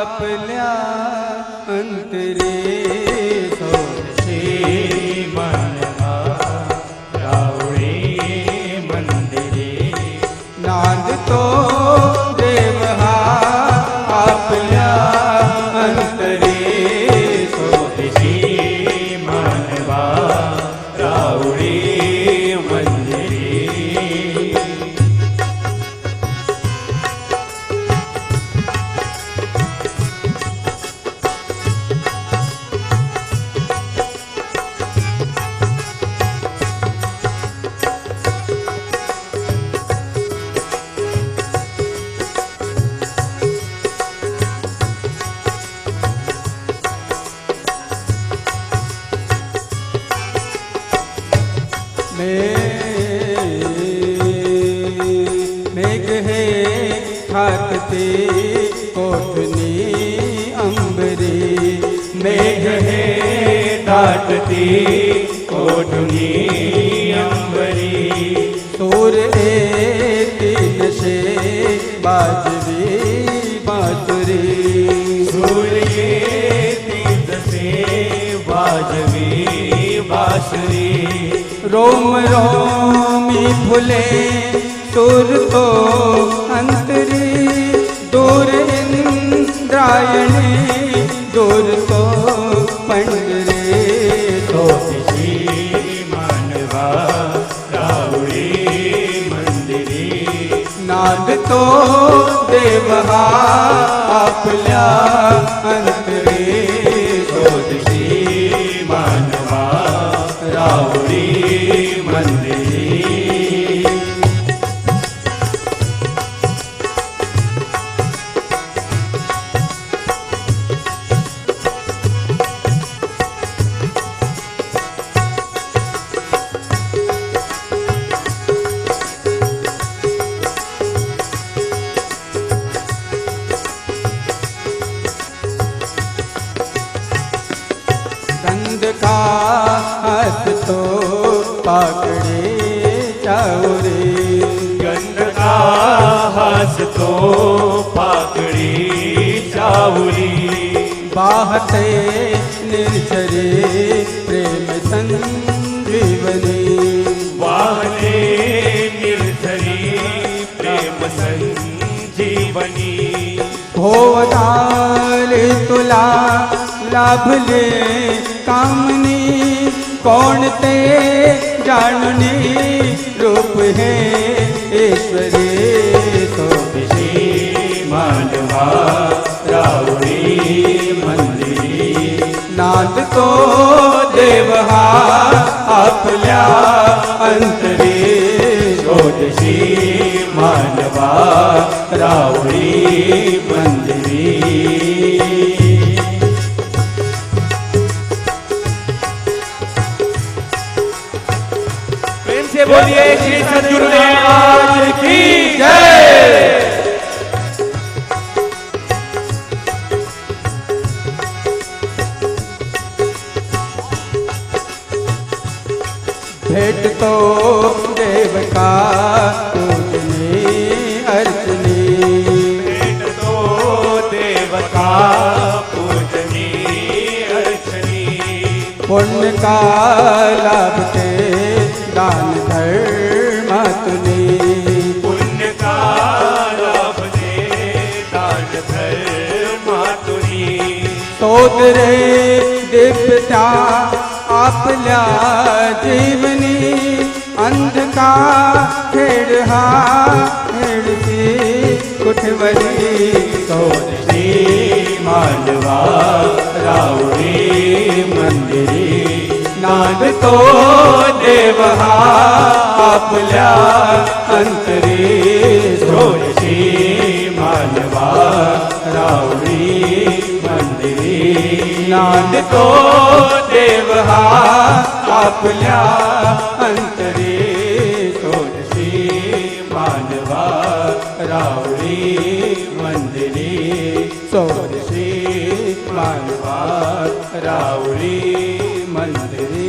आपल्या अंतरे सोडशी मनवा रावळे मंदिरे नांदतो देव हा आपल्या अंतरे सोडशी मनवा रावळे मंदिरे मेघ हे ठाकते कोठनी अंबरी मेघ हे दाटती कोठुनी अंबरी सूर नशे बाजरी बासुरी सूर्ये तीर्थसे वाजवी बासुरी रोम रोमी फुले सुर तो अंतरी दूर इंद्रायणी दूर तो पंडरे सोडशी मानवा रावळे मंदिरे नाद तो देव हा आपल्या अंतरे सोडशी मानवा रावळे मंदिरे गंध का हाथ तो पाकड़े चावरे गंध का हास तो पाकड़ी चावली बाहते निर्झरे प्रेम संजीवनी वाहने निर्झरी प्रेम संजीवनी भोवताले तुला लाभले कामनी कौन ते जाणनी रूप है ईश्वरी सोडशी मानवा रावळे मंदिरे नाद तो देव हा आपल्या अंतरे सोडशी मानवा रावळे मंदिरे प्रेम से बोलिए श्री सद्गुरुदेव महाराज की जय। भेंट तो देव का पूजनी अर्चनी भेंट तो देव का पूजनी अर्चनी पुण्य का लाभ के दान धर्म तुनी पुण्य का लाभ दे दान धर्म तुनी सोदरे दिव्यता आपल्या जीवनी अंधका खेळ हा खेळची कुठवरी सोडशी मानवा रावळे मंदिरे नाद तो देव हा आपल्या अंतरे सोडशी मानवा रावळे मंदिरे नाद तो देव हा आपल्या अंतरे सोडशी मानवा रावळे मंदिरे सोडशी मानवा रावळी मंदिरे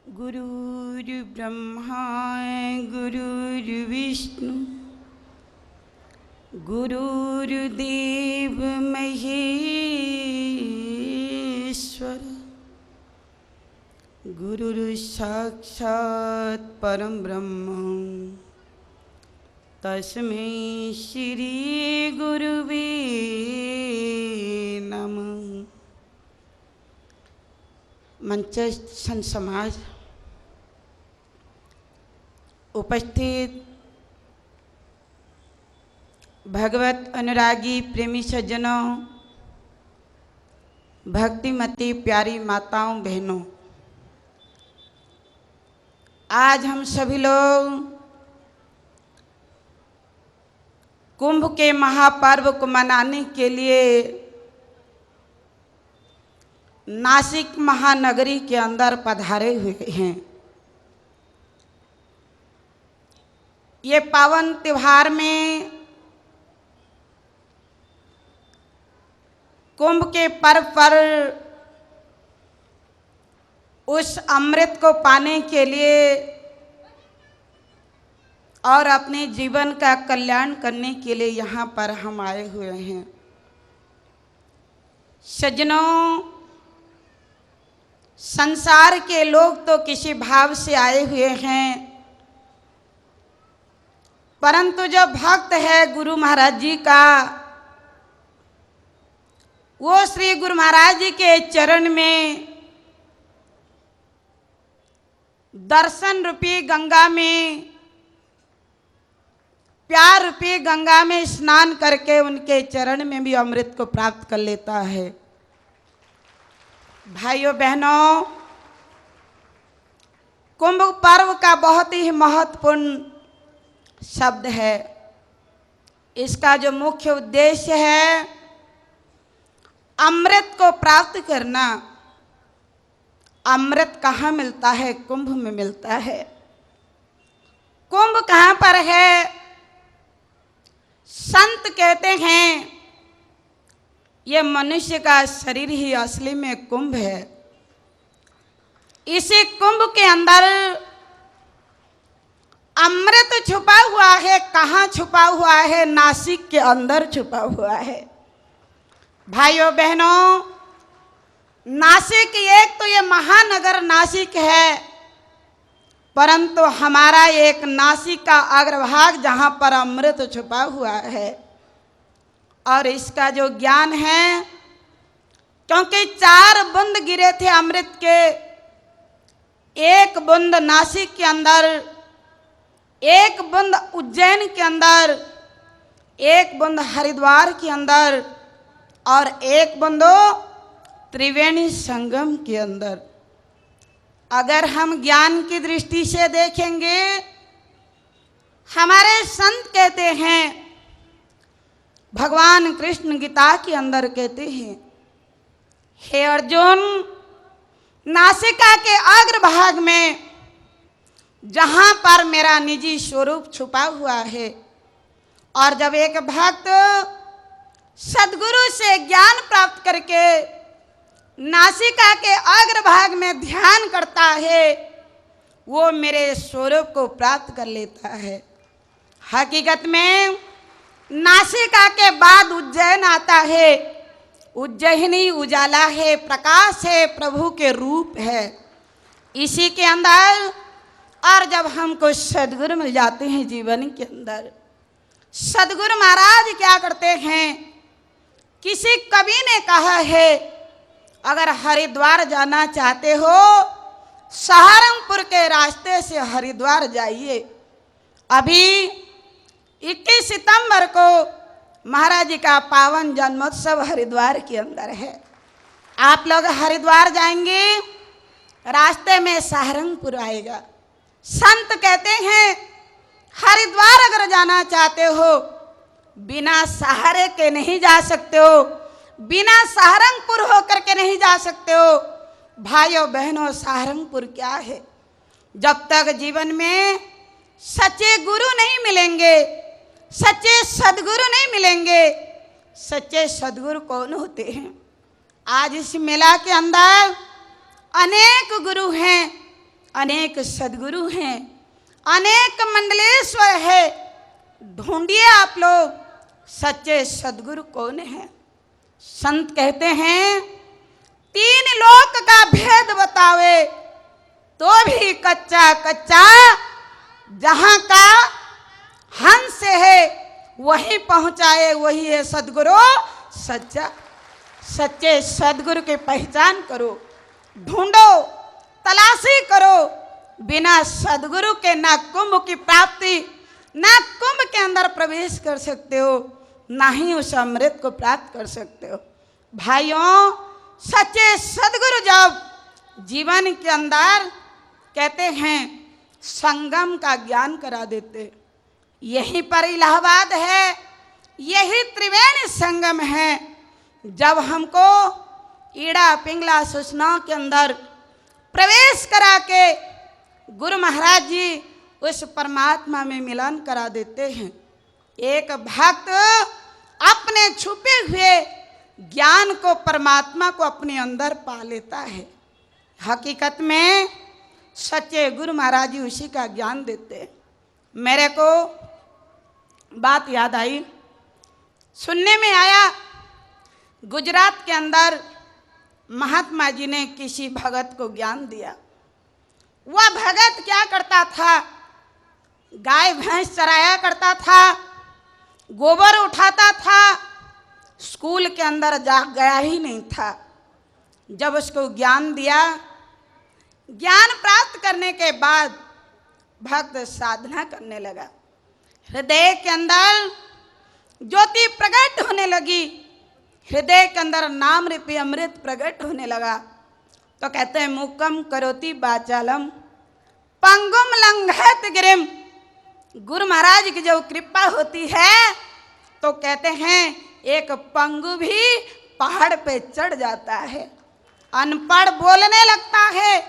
गुरुर्ब्रह्मा गुरुर्विष्णु गुरुर्देव महेश्वर गुरुर्साक्षात् परम ब्रह्म तस्मै श्री गुरुवे नमः। मंचस्थ समाज, उपस्थित भगवत अनुरागी प्रेमी सज्जनों, भक्तिमती प्यारी माताओं बहनों, आज हम सभी लोग कुंभ के महापर्व को मनाने के लिए नासिक महानगरी के अंदर पधारे हुए हैं। ये पावन त्योहार में कुंभ के पर्व पर उस अमृत को पाने के लिए और अपने जीवन का कल्याण करने के लिए यहाँ पर हम आए हुए हैं। सज्जनों, संसार के लोग तो किसी भाव से आए हुए हैं, परंतु जो भक्त है गुरु महाराज जी का, वो श्री गुरु महाराज जी के चरण में दर्शन रूपी गंगा में, प्यार रूपी गंगा में स्नान करके उनके चरण में भी अमृत को प्राप्त कर लेता है। भाइयों बहनों, कुंभ पर्व का बहुत ही महत्वपूर्ण शब्द है। इसका जो मुख्य उद्देश्य है अमृत को प्राप्त करना। अमृत कहाँ मिलता है? कुंभ में मिलता है। कुंभ कहाँ पर है? संत कहते हैं ये मनुष्य का शरीर ही असली में कुंभ है। इसी कुंभ के अंदर अमृत छुपा हुआ है। कहाँ छुपा हुआ है? नासिक के अंदर छुपा हुआ है। भाइयों बहनों, नासिक, एक तो ये महानगर नासिक है, परंतु हमारा एक नासिक का अग्रभाग जहाँ पर अमृत छुपा हुआ है। और इसका जो ज्ञान है, क्योंकि 4 बूंद गिरे थे अमृत के, एक बूंद नासिक के अंदर, एक बूंद उज्जैन के अंदर, एक बूंद हरिद्वार के अंदर और एक बूंद त्रिवेणी संगम के अंदर। अगर हम ज्ञान की दृष्टि से देखेंगे, हमारे संत कहते हैं, भगवान कृष्ण गीता के अंदर कहते हैं, हे अर्जुन, नासिका के अग्रभाग में जहाँ पर मेरा निजी स्वरूप छुपा हुआ है, और जब एक भक्त सद्गुरु से ज्ञान प्राप्त करके नासिका के अग्रभाग में ध्यान करता है, वो मेरे स्वरूप को प्राप्त कर लेता है। हकीकत में नासिका के बाद उज्जैन आता है। उज्जैनी उजाला है, प्रकाश है, प्रभु के रूप है इसी के अंदर। और जब हमको सद्गुरु मिल जाते हैं जीवन के अंदर, सद्गुरु महाराज क्या करते हैं? किसी कवि ने कहा है, अगर हरिद्वार जाना चाहते हो, सहारनपुर के रास्ते से हरिद्वार जाइए। अभी 21 सितंबर को महाराज जी का पावन जन्मोत्सव हरिद्वार के अंदर है। आप लोग हरिद्वार जाएंगे, रास्ते में सहारनपुर आएगा। संत कहते हैं हरिद्वार अगर जाना चाहते हो, बिना सहारे के नहीं जा सकते हो, बिना सहारनपुर होकर के नहीं जा सकते हो। भाइयों बहनों, सहारनपुर क्या है? जब तक जीवन में सच्चे गुरु नहीं मिलेंगे, सच्चे सद्गुरु नहीं मिलेंगे। सच्चे सद्गुरु कौन होते हैं? आज इस मेला के अंदर अनेक गुरु हैं, अनेक सदगुरु हैं, अनेक मंडलेश्वर है। ढूंढिए आप लोग सच्चे सदगुरु कौन है। संत कहते हैं 3 लोक का भेद बतावे तो भी कच्चा कच्चा, जहां का हंस है वहीं पहुंचाए, वही है सदगुरु सच्चा। सच्चे सदगुरु की पहचान करो, ढूंढो, तलाशी करो। बिना सदगुरु के ना कुंभ की प्राप्ति, ना कुंभ के अंदर प्रवेश कर सकते हो, ना ही उस अमृत को प्राप्त कर सकते हो। भाइयों, सच्चे सदगुरु जब जीवन के अंदर कहते हैं संगम का ज्ञान करा देते, यहीं पर इलाहाबाद है, यही त्रिवेणी संगम है। जब हमको ईड़ा पिंगला सूचनाओं के अंदर प्रवेश करा के गुरु महाराज जी उस परमात्मा में मिलन करा देते हैं। एक भक्त अपने छुपे हुए ज्ञान को, परमात्मा को अपने अंदर पा लेता है। हकीकत में सच्चे गुरु महाराज जी उसी का ज्ञान देते हैं। मेरे को बात याद आई, सुनने में आया गुजरात के अंदर महात्मा जी ने किसी भगत को ज्ञान दिया। वह भगत क्या करता था, गाय भैंस चराया करता था, गोबर उठाता था, स्कूल के अंदर जा गया ही नहीं था। जब उसको ज्ञान दिया, ज्ञान प्राप्त करने के बाद भक्त साधना करने लगा। हृदय के अंदर ज्योति प्रकट होने लगी, हृदय के अंदर नाम रूपी अमृत प्रकट होने लगा। तो कहते हैं मुकम करोति वाचालम पंगुम लंघयत गिरिम। गुरु महाराज की जो कृपा होती है तो कहते हैं एक पंगु भी पहाड़ पे चढ़ जाता है, अनपढ़ बोलने लगता है,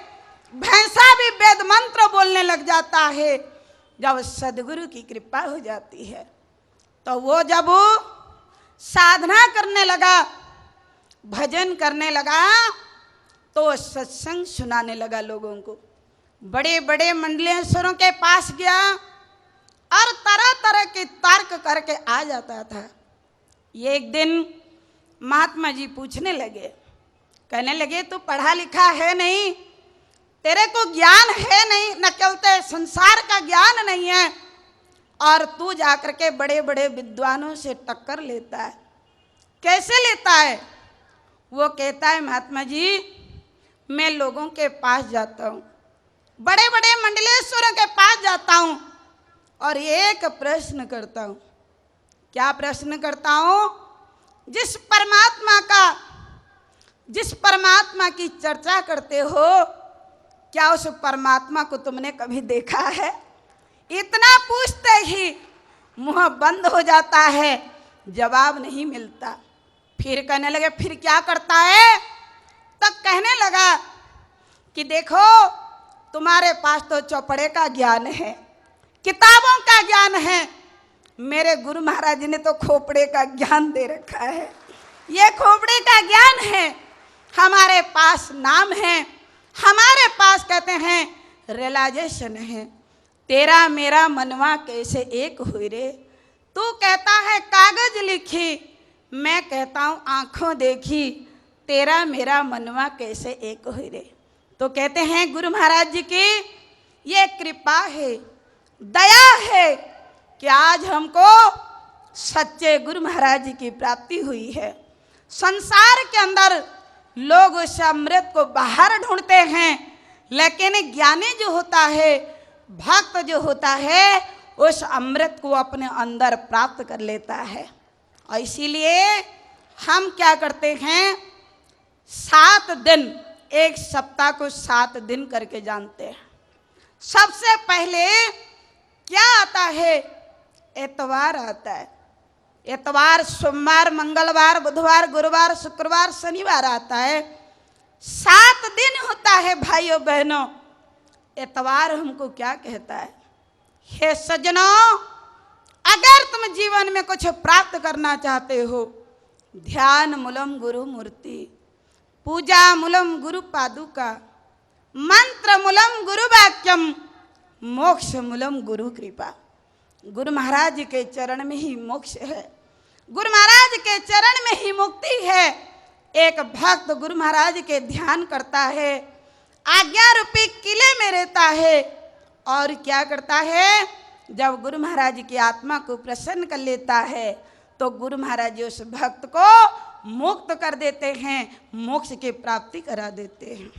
भैंसा भी वेद मंत्र बोलने लग जाता है। जब सदगुरु की कृपा हो जाती है तो वो जब साधना करने लगा, भजन करने लगा, तो सत्संग सुनाने लगा लोगों को। बड़े बड़े मंडलेश्वरों के पास गया और तरह तरह के तर्क करके आ जाता था। ये एक दिन महात्मा जी पूछने लगे, कहने लगे तू पढ़ा लिखा है नहीं, तेरे को ज्ञान है नहीं, न केवल संसार का ज्ञान नहीं है, और तू जाकर के बड़े बड़े विद्वानों से टक्कर लेता है, कैसे लेता है? वो कहता है महात्मा जी मैं लोगों के पास जाता हूँ, बड़े बड़े मंडलेश्वरों के पास जाता हूँ और एक प्रश्न करता हूँ। क्या प्रश्न करता हूँ? जिस परमात्मा की चर्चा करते हो, क्या उस परमात्मा को तुमने कभी देखा है? इतना पूछते ही मुंह बंद हो जाता है, जवाब नहीं मिलता। फिर कहने लगे फिर क्या करता है? तब कहने लगा कि देखो तुम्हारे पास तो चौपड़े का ज्ञान है, किताबों का ज्ञान है, मेरे गुरु महाराज जी ने तो खोपड़े का ज्ञान दे रखा है। ये खोपड़े का ज्ञान है, हमारे पास नाम है, हमारे पास कहते हैं रियलाइजेशन है। तेरा मेरा मनवा कैसे एक हुई रे, तू कहता है कागज लिखी, मैं कहता हूँ आंखों देखी, तेरा मेरा मनवा कैसे एक हुई रे। तो कहते हैं गुरु महाराज जी की ये कृपा है, दया है कि आज हमको सच्चे गुरु महाराज जी की प्राप्ति हुई है। संसार के अंदर लोग उस अमृत को बाहर ढूंढते हैं, लेकिन ज्ञानी जो होता है, भक्त जो होता है, उस अमृत को अपने अंदर प्राप्त कर लेता है। और इसीलिए हम क्या करते हैं, 7 दिन, एक सप्ताह को 7 दिन करके जानते हैं। सबसे पहले क्या आता है? एतवार आता है। एतवार, सोमवार, मंगलवार, बुधवार, गुरुवार, शुक्रवार, शनिवार आता है। 7 दिन होता है भाइयों बहनों। एतवार हमको क्या कहता है? हे सज्जनों, अगर तुम जीवन में कुछ प्राप्त करना चाहते हो, ध्यान मूलम गुरु मूर्ति, पूजा मूलम गुरु पादुका, मंत्र मूलम गुरु वाक्यम, मोक्ष मूलम गुरु कृपा। गुरु महाराज के चरण में ही मोक्ष है, गुरु महाराज के चरण में ही मुक्ति है। एक भक्त गुरु महाराज के ध्यान करता है, आज्ञा रूपी किले में रहता है, और क्या करता है, जब गुरु महाराज की आत्मा को प्रसन्न कर लेता है तो गुरु महाराज उस भक्त को मुक्त कर देते हैं, मोक्ष की प्राप्ति करा देते हैं।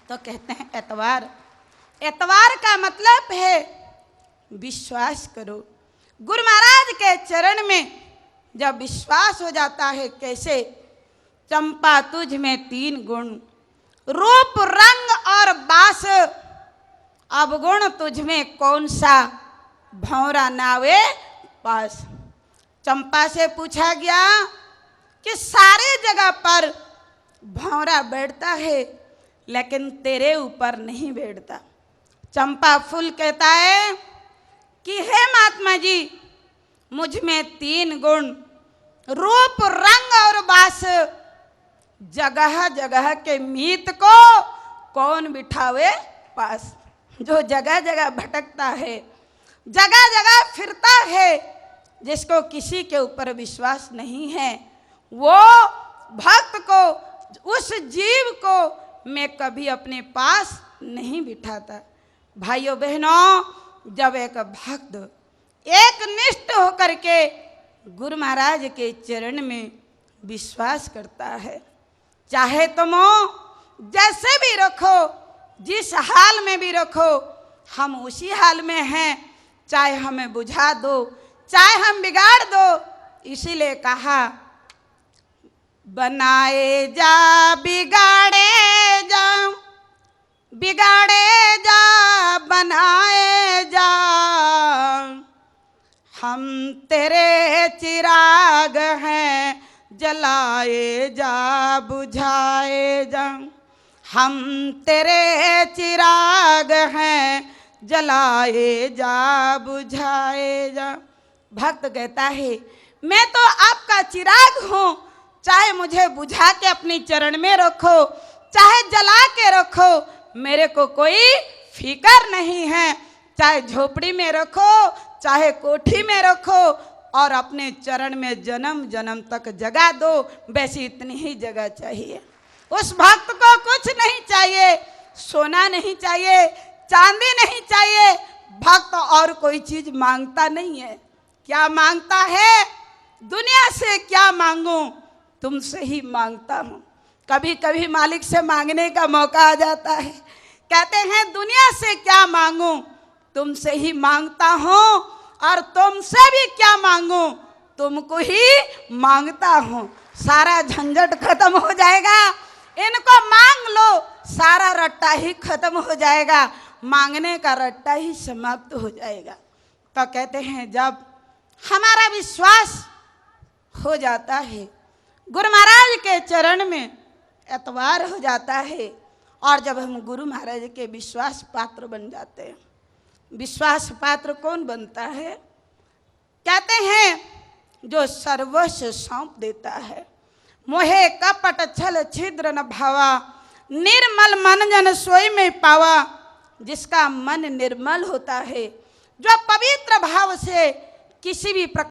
तो कहते हैं एतवार, एतवार का मतलब है विश्वास करो। गुरु महाराज के चरण में जब विश्वास हो जाता है, कैसे, चंपा तुझ में 3 गुण, रूप रंग और बास, अवगुण तुझ में कौन सा, भंवरा नावे पास। चंपा से पूछा गया कि सारे जगह पर भंवरा बैठता है लेकिन तेरे ऊपर नहीं बैठता। चंपा फूल कहता है कि हे महात्मा जी, मुझ में 3 गुण, रूप रंग और बास, जगह जगह के मीत को कौन बिठावे पास। जो जगह जगह भटकता है, जगह जगह फिरता है, जिसको किसी के ऊपर विश्वास नहीं है, वो भक्त को, उस जीव को मैं कभी अपने पास नहीं बिठाता। भाइयों बहनों, जब एक भक्त एक निष्ठ होकर के गुरु महाराज के चरण में विश्वास करता है, चाहे तुम जैसे भी रखो, जिस हाल में भी रखो, हम उसी हाल में हैं, चाहे हमें बुझा दो, चाहे हम बिगाड़ दो। इसीलिए कहा, बनाए जा बिगाड़े जा, बिगाड़े जा बनाए जा, हम तेरे चिराग हैं, जलाए जा बुझाए जा, हम तेरे चिराग हैं, जलाए जा बुझाए जा। भक्त कहता है, मैं तो आपका चिराग हूँ, चाहे मुझे बुझा के अपने चरण में रखो, चाहे जला के रखो, मेरे को कोई फिकर नहीं है। चाहे झोपड़ी में रखो, चाहे कोठी में रखो, और अपने चरण में जन्म जन्म तक जगह दो, वैसे इतनी ही जगह चाहिए। उस भक्त को कुछ नहीं चाहिए, सोना नहीं चाहिए, चांदी नहीं चाहिए। भक्त और कोई चीज मांगता नहीं है। क्या मांगता है? दुनिया से क्या मांगूं, तुमसे ही मांगता हूं। कभी कभी मालिक से मांगने का मौका आ जाता है, कहते हैं दुनिया से क्या मांगूं, तुमसे ही मांगता हूं, और तुमसे भी क्या मांगूं, तुमको ही मांगता हूं। सारा झंझट खत्म हो जाएगा, इनको मांग लो, सारा रट्टा ही खत्म हो जाएगा, मांगने का रट्टा ही समाप्त हो जाएगा। तो कहते हैं जब हमारा विश्वास हो जाता है, गुरु महाराज के चरण में एतवार हो जाता है, और जब हम गुरु महाराज के विश्वास पात्र बन जाते हैं। विश्वास पात्र कौन बनता है? कहते हैं जो सर्वस्व सौंप देता है। मोहे कपट छल छिद्र न भावा, निर्मल मन जन सोई में पावा। जिसका मन निर्मल होता है, जो पवित्र भाव से किसी भी प्रकार